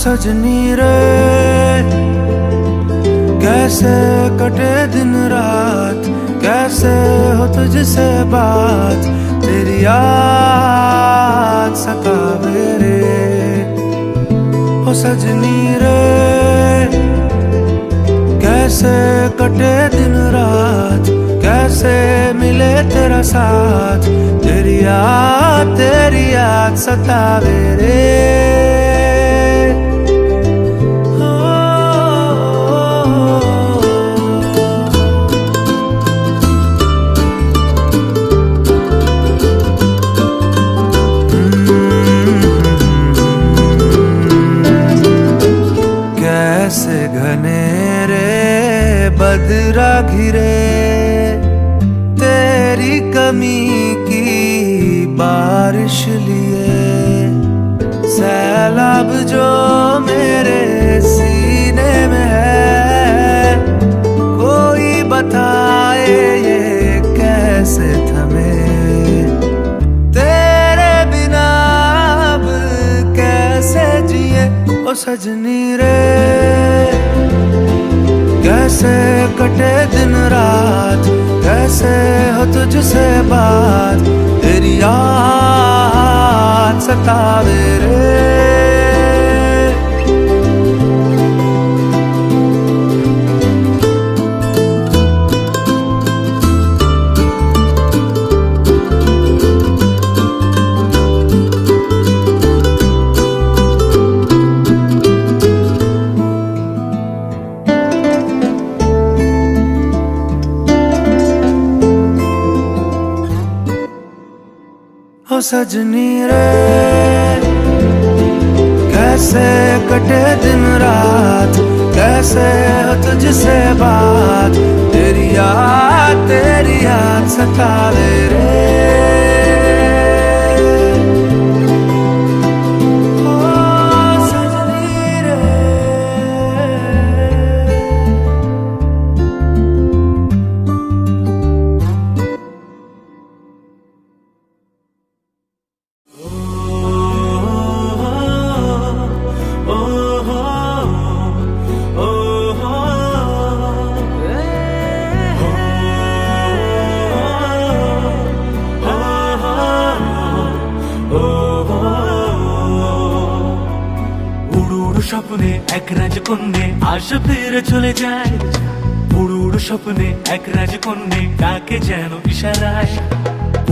सजनी रे कैसे कटे दिन रात, कैसे हो तुझसे बात, तेरी याद सतावे रे। ओ सजनी रे कैसे कटे दिन रात, कैसे मिले तेरा साथ, तेरी याद सतावे रे। कैसे घनेरे बदरा घिरे तेरी कमी की बारिश लिए, सैलाब जो मेरे सीने में है, कोई बताए ये कैसे थमे, तेरे बिना अब कैसे जिए। ओ सजनी रे कैसे कटे दिन रात, कैसे हो तुझसे बात, तेरी याद सतावे रे। ओ सजनी रे कैसे कटे दिन रात, कैसे हो तुझसे बात, तेरी याद सतावे रे। ओ सजनी रे স্বপ্নে এক রাজকন্যে আসে ফিরে চলে যায়, উড়ু উড়ু স্বপ্নে এক রাজকন্যে ডাকে যেন ইশারায়,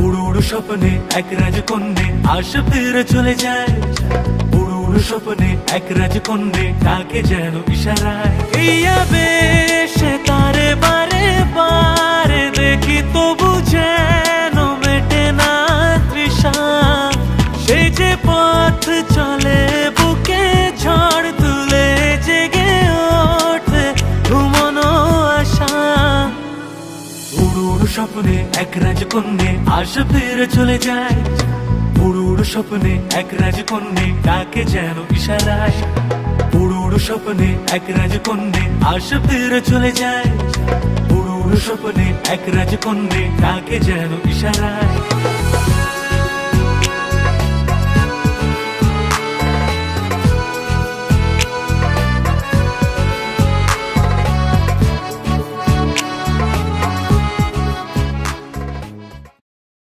উড়ু উড়ু স্বপ্নে এক রাজকন্যে আসে ফিরে চলে যায়, উড়ু উড়ু স্বপ্নে এক রাজকন্যে ডাকে যেন ইশারায়। ইয়া বেশে তারে বারে বারে দেখি তবু যেন মেটে না তৃষা, সেই যে পথ চলে বুকে ঝড় তুলে জেগে ওঠে ঘুমনো আশা। উড়ু উড়ু স্বপ্নে এক রাজকন্যে আসে ফিরে চলে যায়, উড়ু উড়ু স্বপ্নে এক রাজকন্যে ডাকে যেন ইশারায়, উড়ু উড়ু স্বপ্নে এক রাজকন্যে আসে ফিরে চলে যায়, উড়ু উড়ু স্বপ্নে এক রাজকন্যে ডাকে যেন ইশারায়।